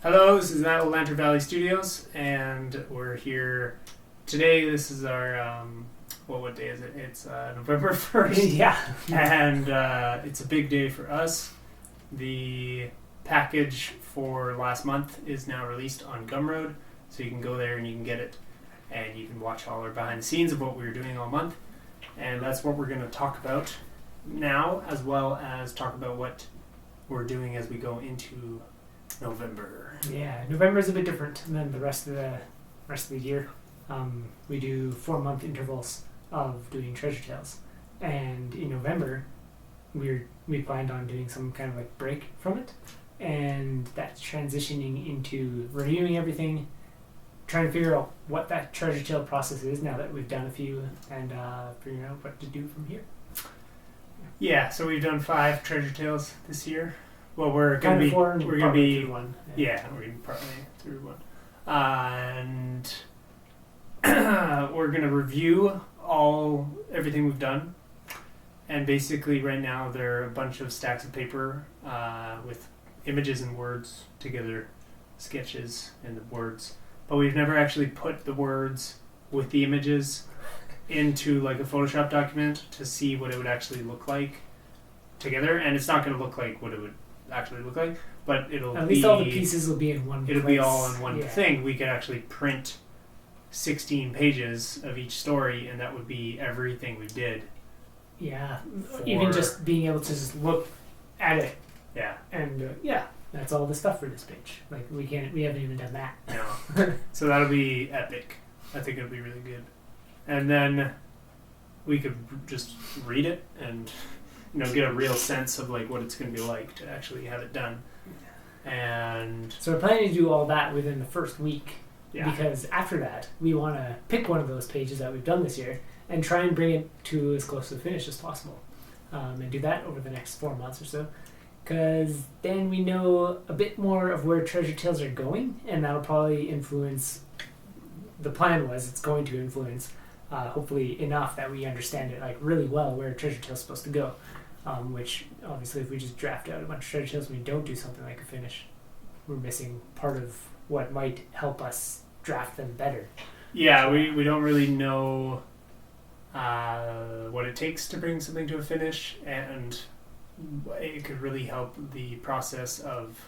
Hello, this is Matt with Lantern Valley Studios, and we're here today. This is our, what day is it? It's November 1st. Yeah. And it's a big day for us. The package for last month is now released on Gumroad, so you can go there and you can get it, and you can watch all our behind the scenes of what we were doing all month. And that's what we're going to talk about now, as well as talk about what we're doing as we go into November. Yeah, November is a bit different than the rest of the year. We do 4-month intervals of doing treasure tales, and in November, we planned on doing some kind of like break from it, and that's transitioning into reviewing everything, trying to figure out what that treasure tale process is now that we've done a few, and figuring out what to do from here. Yeah, so we've done 5 treasure tales this year. Well, we're gonna Kind be of 4 and we're gonna partly be through one. yeah, we're gonna be partly through one, and we're gonna review everything we've done. And basically, right now there are a bunch of stacks of paper with images and words together, sketches and the words, but we've never actually put the words with the images into like a Photoshop document to see what it would actually look like together. And it's not going to look like what it would actually look like, but it'll At least all the pieces will be in one it'll place. be all in one Yeah. thing. We could actually print 16 pages of each story, and that would be everything we did. Yeah, even just being able to just look at it Yeah. and that's all the stuff for this page. Like we haven't even done that. No. So that'll be epic. I think it'll be really good. And then we could just read it and get a real sense of like what it's going to be like to actually have it done. And So we're planning to do all that within the first week, yeah, because after that we want to pick one of those pages that we've done this year and try and bring it to as close to the finish as possible, and do that over the next 4 months or so. Because then we know a bit more of where treasure tales are going, and that'll probably influence. The plan was it's going to influence, hopefully enough that we understand it like really well where treasure tales supposed to go. Which obviously, if we just draft out a bunch of treasure tales and we don't do something like a finish, we're missing part of what might help us draft them better. yeah, we don't really know what it takes to bring something to a finish, and it could really help the process of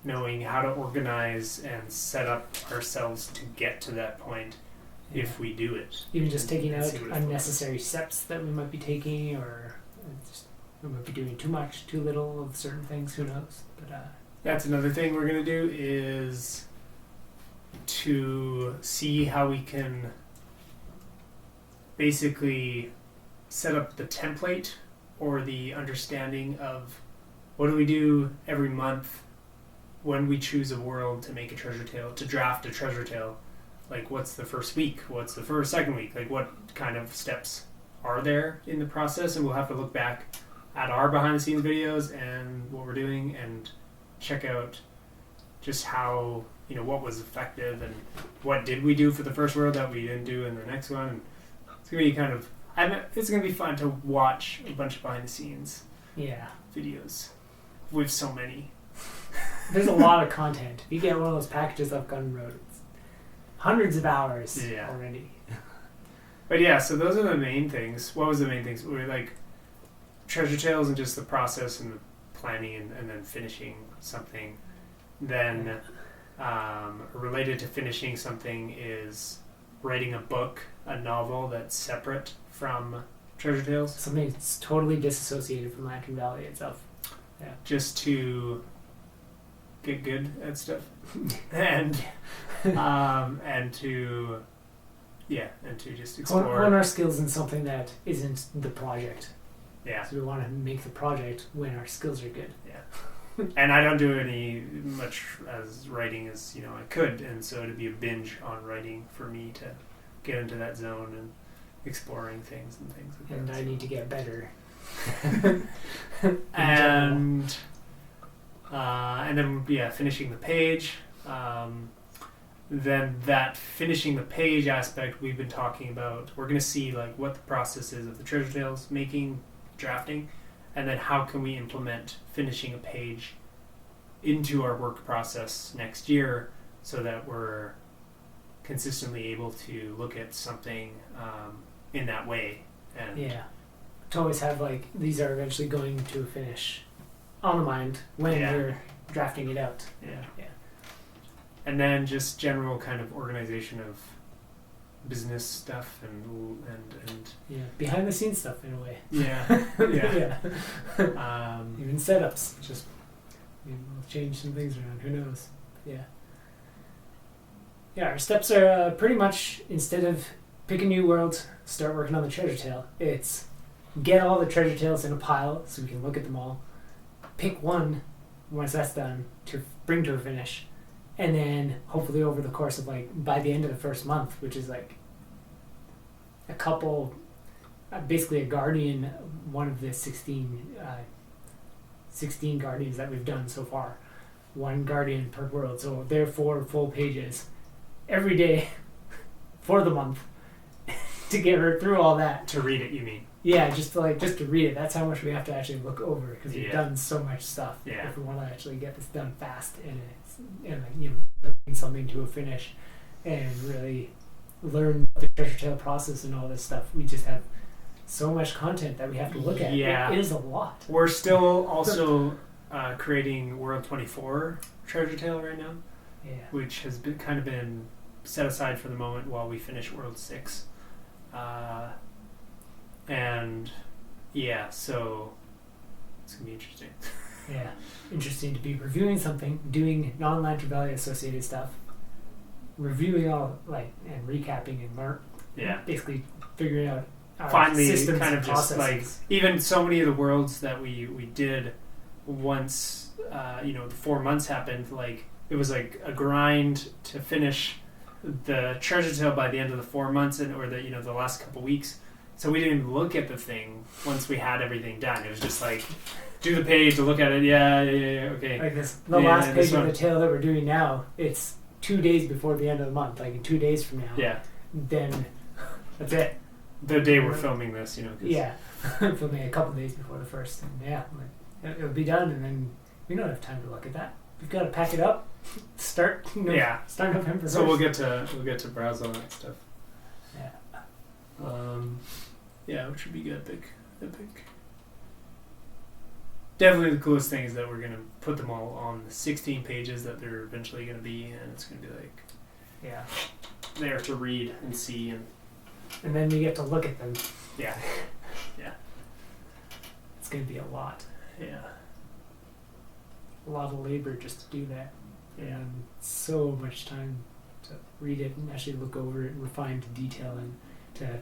knowing how to organize and set up ourselves to get to that point if we do it. Even just taking and out see what it unnecessary steps that we might be taking, or just, we might be doing too much, too little of certain things. Who knows? But That's another thing we're going to do, is to see how we can basically set up the template or the understanding of what do we do every month when we choose a world to make a treasure tale, to draft a treasure tale. Like, what's the first week? What's the second week? Like, what kind of steps are there in the process? And we'll have to look back at our behind-the-scenes videos and what we're doing and check out just how, what was effective and what did we do for the first world that we didn't do in the next one. And it's going to be it's going to be fun to watch a bunch of behind-the-scenes videos with so many. there's a lot of content. If you get one of those packages off Gumroad, it's hundreds of hours already. But yeah, so those are the main things. What was the main things? We were like treasure tales and just the process and the planning and then finishing something. Then related to finishing something is writing a book, a novel that's separate from treasure tales. Something that's totally disassociated from Lantern Valley itself. Yeah. Just to get good at stuff and to just explore. Hone our skills in something that isn't the project. Yeah. So we want to make the project when our skills are good. Yeah. And I don't do any much as writing as I could, and so it'd be a binge on writing for me to get into that zone and exploring things and things like and that. I need to get better. And then finishing the page. Then that finishing the page aspect we've been talking about, we're going to see like what the process is of the treasure tales, making, drafting, and then how can we implement finishing a page into our work process next year, so that we're consistently able to look at something in that way. And Yeah. To always have like these are eventually going to a finish on the mind when Yeah. you're drafting it out. Yeah. Yeah. And then just general kind of organization of business stuff and Yeah. Behind the scenes stuff in a way. yeah. Yeah. Um, Even setups. Just we'll change some things around. Who knows? Yeah. Yeah, our steps are pretty much, instead of pick a new world, start working on the treasure tail, it's get all the treasure tails in a pile so we can look at them all. Pick one once that's done to bring to a finish. And then hopefully over the course of like by the end of the first month, which is like a couple, basically a guardian, one of the 16 guardians that we've done so far. One guardian per world. So therefore 4 full pages every day for the month to get her through all that. to read it, you mean? Yeah, just to read it. That's how much we have to actually look over because we've Yeah. done so much stuff. Yeah. If we want to actually get this done fast and like, bring something to a finish and really learn the treasure tail process and all this stuff, we just have so much content that we have to look at. Yeah. It is a lot. We're still also creating World 24 Treasure Tail right now, Yeah. which has been set aside for the moment while we finish World 6. And yeah, so it's gonna be interesting. Yeah. Interesting to be reviewing something, doing non-Lantern Valley associated stuff, reviewing all and recapping and Yeah. basically figuring out our Finally, systems kind of and just processes. even so many of the worlds that we did once the 4 months happened, like it was like a grind to finish the treasure tail by the end of the 4 months or the last couple weeks. So we didn't even look at the thing once we had everything done. It was just like do the page to look at it. Yeah, okay. Like the Yeah, last this page of one. the tail that we're doing now, it's 2 days before the end of the month. Like in 2 days from now, Yeah, then that's it. the day we're filming this, 'cause Yeah, filming a couple days before the first, and it'll be done, and then we don't have time to look at that. We've got to pack it up, start November. So 1st. we'll get to browse all that stuff. Yeah. Yeah, which would be epic. Definitely the coolest thing is that we're gonna put them all on the 16 pages that they're eventually gonna be, and it's gonna be like Yeah. there to read and see And then we get to look at them. yeah. It's going to be a lot. Yeah. A lot of labor just to do that. Yeah. And so much time to read it and actually look over it and refine to detail and to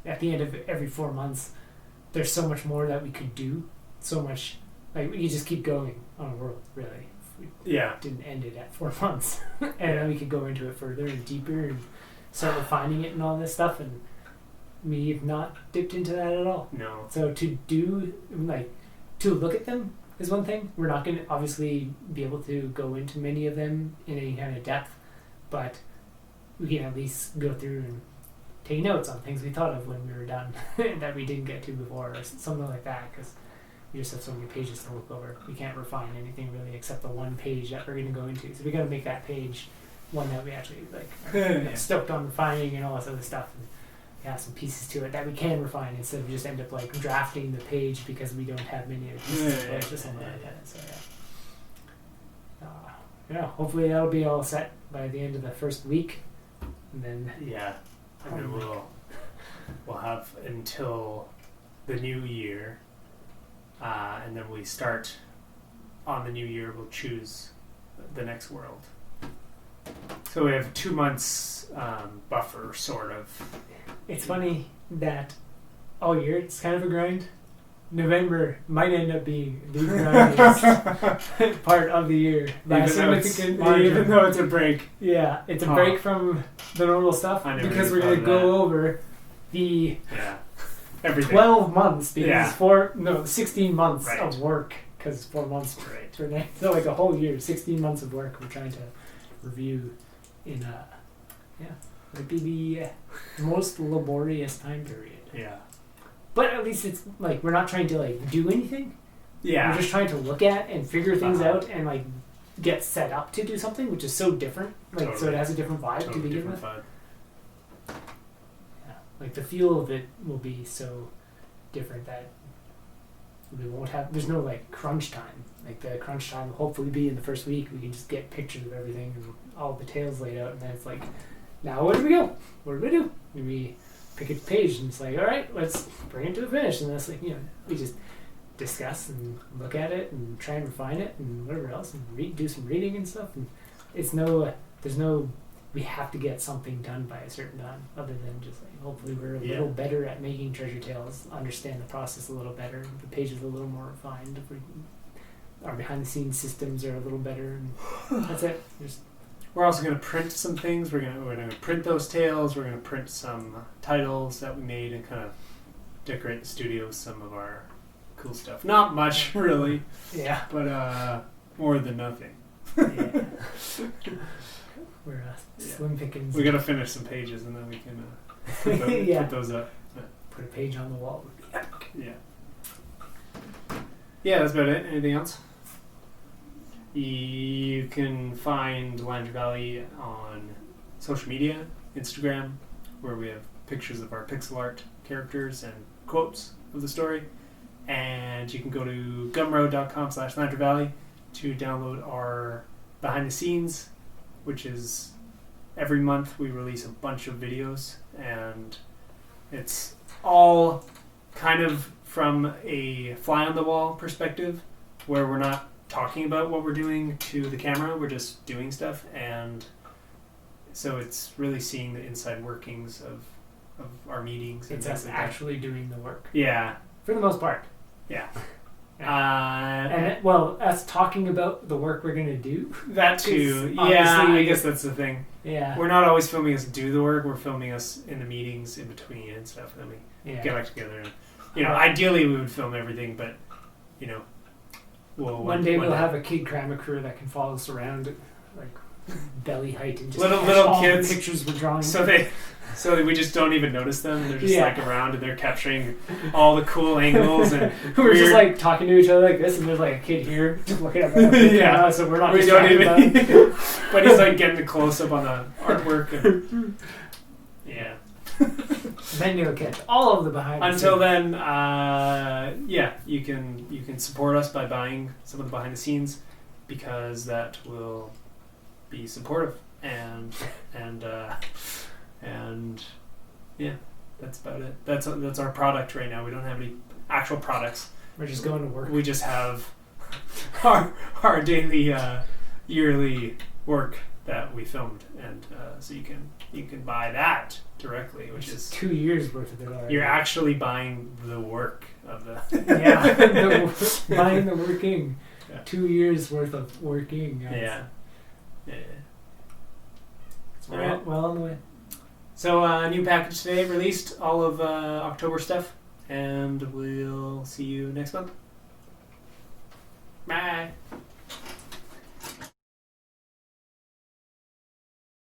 at the end of every 4 months there's so much more that we could do, so much like we could just keep going on a world really if we Yeah. didn't end it at 4 months and then we could go into it further and deeper and start refining it and all this stuff, and we've not dipped into that at all. No. So to look at them is one thing. We're not going to obviously be able to go into many of them in any kind of depth, but we can at least go through and take notes on things we thought of when we were done that we didn't get to before or something like that, because we just have so many pages to look over. We can't refine anything really except the one page that we're going to go into. So we got to make that page one that we actually are Yeah. stoked on refining and all this other stuff. And have some pieces to it that we can refine instead of just end up like drafting the page because we don't have many of the pieces or just something like that. So hopefully that'll be all set by the end of the first week, and then Yeah. And then we'll have until the new year, and then we start on the new year. We'll choose the next world. So we have 2 months buffer, sort of. it's funny that all year it's kind of a grind. November might end up being the grindiest part of the year by a significant margin. Even though it's a break. Yeah, it's a break from the normal stuff I never because even we're going to thought of go over the Yeah. Everything. 12 months because Yeah. 16 months Right. of work because 4 months Right. for next. So like a whole year, 16 months of work we're trying to review in might be the most laborious time period. Yeah. But at least it's like we're not trying to like do anything. Yeah. We're just trying to look at and figure things Uh-huh. out and like get set up to do something, which is so different. Like so Totally. it has a different vibe to Totally begin different with. vibe. Yeah. Like the feel of it will be so different that we won't have. There's no like crunch time. Like the crunch time will hopefully be in the first week. We can just get pictures of everything and all the details laid out, and then it's like, now where do we go? What do we do? And we pick a page, and it's like, all right, let's bring it to a finish. And that's like, we just discuss and look at it and try and refine it and whatever else, and do some reading and stuff. And it's there's no, we have to get something done by a certain time, other than just like, hopefully we're a little better at making treasure tales, understand the process a little better, the pages a little more refined, our behind the scenes systems are a little better, and that's it. We're also going to print some things. We're going to print those tales. We're going to print some titles that we made and kind of decorate the studio with some of our cool stuff. Not much, really. Yeah. But more than nothing. Yeah. We're slim pickings. We got to finish some pages and then we can put those up. Put a page on the wall. Yeah. Yeah, that's about it. Anything else? You can find Landry Valley on social media, Instagram, where we have pictures of our pixel art characters and quotes of the story. And you can go to gumroad.com/Landry Valley to download our behind the scenes, which is every month we release a bunch of videos, and it's all kind of from a fly on the wall perspective, where we're not talking about what we're doing to the camera, we're just doing stuff, and so it's really seeing the inside workings of our meetings. It's us actually doing the work. Yeah. For the most part. Yeah. And us talking about the work we're going to do. That too. Yeah, I guess that's the thing. Yeah. We're not always filming us do the work, we're filming us in the meetings in between and stuff, and then we get back together. And, ideally we would film everything, but, one day we'll have a kid camera crew that can follow us around at, like, belly height and just little all kids, the pictures we're drawing. So we just don't even notice them. They're just like around and they're capturing all the cool angles and we're just like talking to each other like this, and there's like a kid here just looking at the so we're not. We don't even. But he's like getting the close up on the artwork and Then you'll catch all of the behind. Until then, you can support us by buying some of the behind the scenes, because that will be supportive and that's about it. That's our product right now. We don't have any actual products. We're just going to work. We just have our daily yearly work that we filmed, and so you can buy that directly, which is 2 years worth of it already. You're actually buying the work of the buying the working. 2 years worth of working. Yeah. Well on the way. So a new package today, released all of October stuff, and we'll see you next month. Bye.